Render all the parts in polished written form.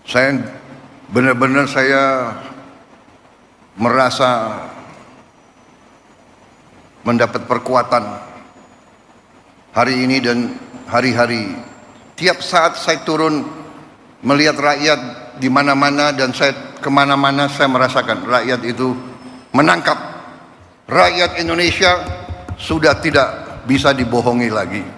Saya benar-benar merasa mendapat perkuatan hari ini dan hari-hari. Tiap saat saya turun melihat rakyat di mana-mana, dan saya kemana-mana saya merasakan rakyat itu menangkap. Rakyat Indonesia sudah tidak bisa dibohongi lagi.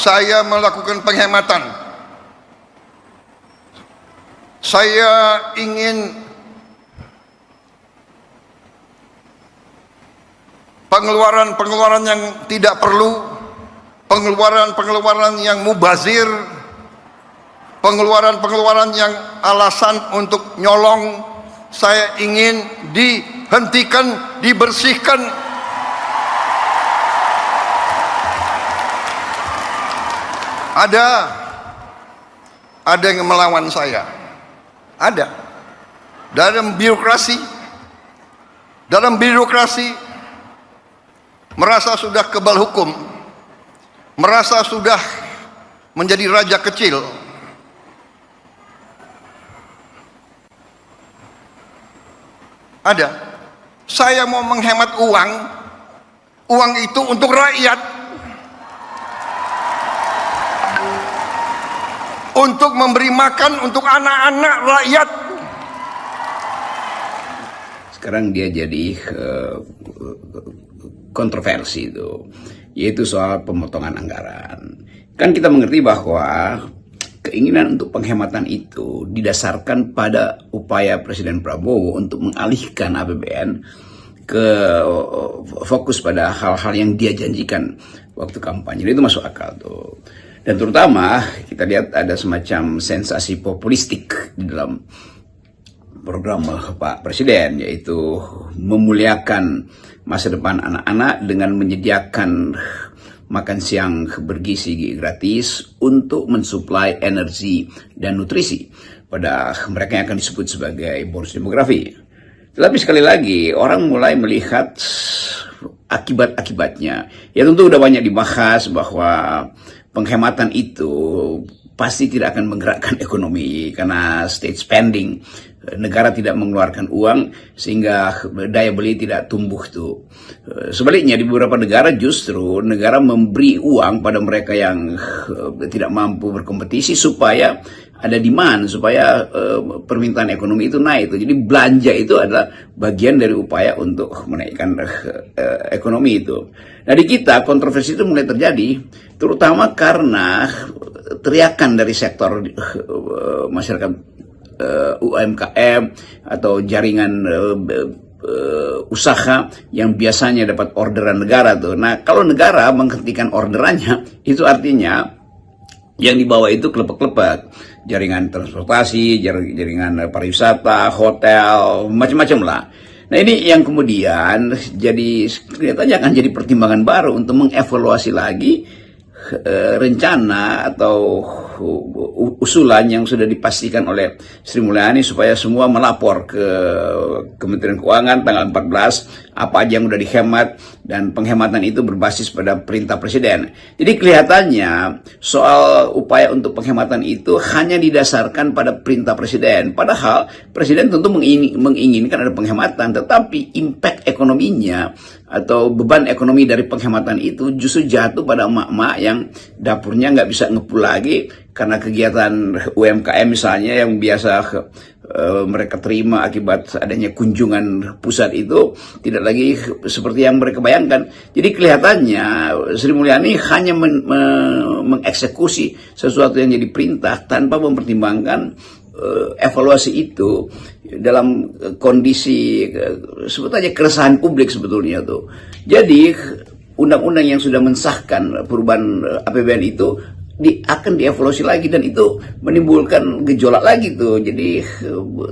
Saya melakukan penghematan. Saya ingin pengeluaran-pengeluaran yang tidak perlu, pengeluaran-pengeluaran yang mubazir, pengeluaran-pengeluaran yang alasan untuk nyolong, saya ingin dihentikan, dibersihkan. Ada yang melawan saya, ada dalam birokrasi merasa sudah kebal hukum, merasa sudah menjadi raja kecil. Ada. Saya mau menghemat uang itu untuk rakyat, untuk memberi makan untuk anak-anak rakyat. Sekarang dia jadi kontroversi itu, yaitu soal pemotongan anggaran. Kan kita mengerti bahwa keinginan untuk penghematan itu didasarkan pada upaya Presiden Prabowo untuk mengalihkan APBN ke fokus pada hal-hal yang dia janjikan waktu kampanye. Itu masuk akal tuh. Dan terutama kita lihat ada semacam sensasi populistik di dalam program Pak Presiden, yaitu memuliakan masa depan anak-anak dengan menyediakan makan siang bergizi gratis untuk mensuplai energi dan nutrisi pada mereka yang akan disebut sebagai bonus demografi. Tetapi sekali lagi orang mulai melihat akibat-akibatnya. Ya tentu udah banyak dibahas bahwa penghematan itu pasti tidak akan menggerakkan ekonomi karena state spending, negara tidak mengeluarkan uang sehingga daya beli tidak tumbuh tuh. Sebaliknya di beberapa negara justru negara memberi uang pada mereka yang tidak mampu berkompetisi supaya ada demand, supaya permintaan ekonomi itu naik. Jadi belanja itu adalah bagian dari upaya untuk menaikkan ekonomi itu. Nah di kita kontroversi itu mulai terjadi, terutama karena teriakan dari sektor masyarakat UMKM atau jaringan usaha yang biasanya dapat orderan negara tuh. Nah kalau negara menghentikan orderannya, itu artinya yang dibawa itu kelepek-kelepek, jaringan transportasi, jaringan pariwisata, hotel, macam-macam lah. Nah ini yang kemudian jadi kelihatannya akan jadi pertimbangan baru untuk mengevaluasi lagi rencana atau usulan yang sudah dipastikan oleh Sri Mulyani supaya semua melapor ke Kementerian Keuangan tanggal 14 apa aja yang sudah dihemat, dan penghematan itu berbasis pada perintah Presiden. Jadi kelihatannya soal upaya untuk penghematan itu hanya didasarkan pada perintah Presiden, padahal Presiden tentu menginginkan ada penghematan, tetapi impact ekonominya atau beban ekonomi dari penghematan itu justru jatuh pada emak-emak yang dapurnya nggak bisa ngepul lagi karena kegiatan UMKM misalnya yang biasa mereka terima akibat adanya kunjungan pusat itu tidak lagi seperti yang mereka bayangkan. Jadi kelihatannya Sri Mulyani hanya mengeksekusi sesuatu yang jadi perintah tanpa mempertimbangkan evaluasi itu dalam kondisi sebut aja keresahan publik sebetulnya tuh. Jadi undang-undang yang sudah mensahkan perubahan APBN itu akan dievaluasi lagi, dan itu menimbulkan gejolak lagi tuh. Jadi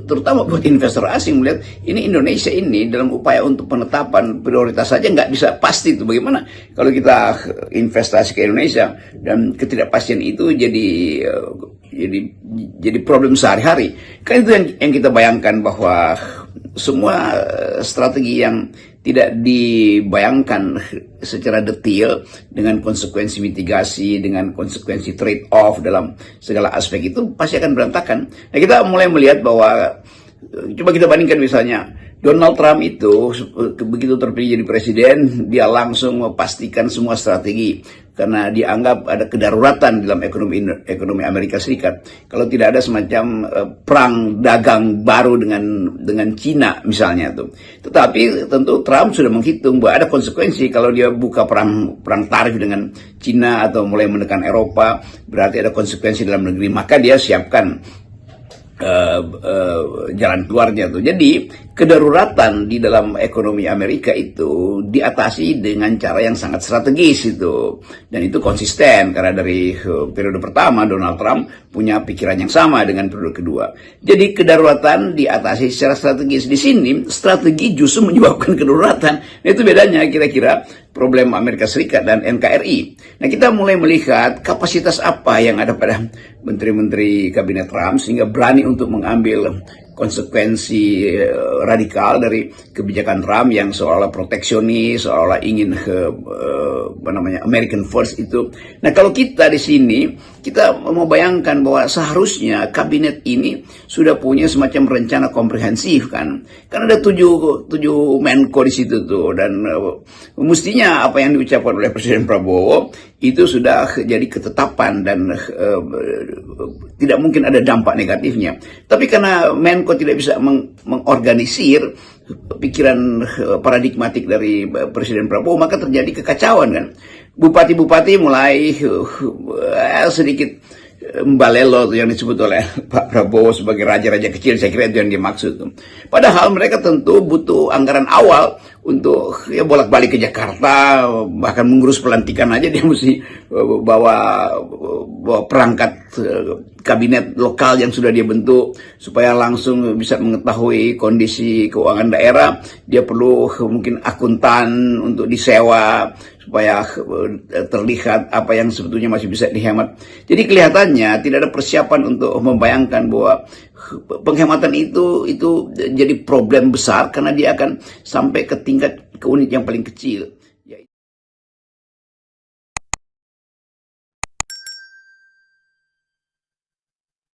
terutama buat investor asing melihat ini Indonesia ini dalam upaya untuk penetapan prioritas saja nggak bisa pasti tuh. Bagaimana kalau kita investasi ke Indonesia dan ketidakpastian itu jadi problem sehari-hari. Kan itu yang kita bayangkan bahwa semua strategi yang tidak dibayangkan secara detail dengan konsekuensi mitigasi, dengan konsekuensi trade off dalam segala aspek itu pasti akan berantakan. Nah, kita mulai melihat bahwa coba kita bandingkan misalnya Donald Trump itu begitu terpilih jadi presiden, dia langsung memastikan semua strategi karena dianggap ada kedaruratan dalam ekonomi Amerika Serikat. Kalau tidak ada semacam perang dagang baru dengan Cina misalnya tuh. Tetapi tentu Trump sudah menghitung bahwa ada konsekuensi kalau dia buka perang tarif dengan Cina atau mulai menekan Eropa, berarti ada konsekuensi dalam negeri. Maka dia siapkan jalan keluarnya tuh. Jadi kedaruratan di dalam ekonomi Amerika itu diatasi dengan cara yang sangat strategis itu, dan itu konsisten karena dari periode pertama Donald Trump punya pikiran yang sama dengan periode kedua. Jadi kedaruratan diatasi secara strategis. Di sini strategi justru menyebabkan kedaruratan. Nah, itu bedanya kira-kira problem Amerika Serikat dan NKRI. Nah, kita mulai melihat kapasitas apa yang ada pada menteri-menteri kabinet Trump sehingga berani untuk mengambil konsekuensi radikal dari kebijakan Trump yang seolah proteksionis, seolah ingin American first itu. Nah, kalau kita di sini kita mau bayangkan bahwa seharusnya kabinet ini sudah punya semacam rencana komprehensif kan, karena ada tujuh Menko di situ tuh, dan mestinya apa yang diucapkan oleh Presiden Prabowo itu sudah jadi ketetapan dan tidak mungkin ada dampak negatifnya. Tapi karena Menko tidak bisa mengorganisir pikiran paradigmatik dari Presiden Prabowo, maka terjadi kekacauan kan. Bupati-bupati mulai sedikit mbalelo yang disebut oleh Pak Prabowo sebagai raja-raja kecil. Saya kira itu yang dimaksud. Padahal mereka tentu butuh anggaran awal untuk ya bolak-balik ke Jakarta, bahkan mengurus pelantikan aja dia mesti bawa perangkat kabinet lokal yang sudah dia bentuk supaya langsung bisa mengetahui kondisi keuangan daerah. Dia perlu mungkin akuntan untuk disewa supaya terlihat apa yang sebetulnya masih bisa dihemat. Jadi kelihatannya tidak ada persiapan untuk membayangkan bahwa penghematan itu jadi problem besar karena dia akan sampai ke tingkat ke unit yang paling kecil.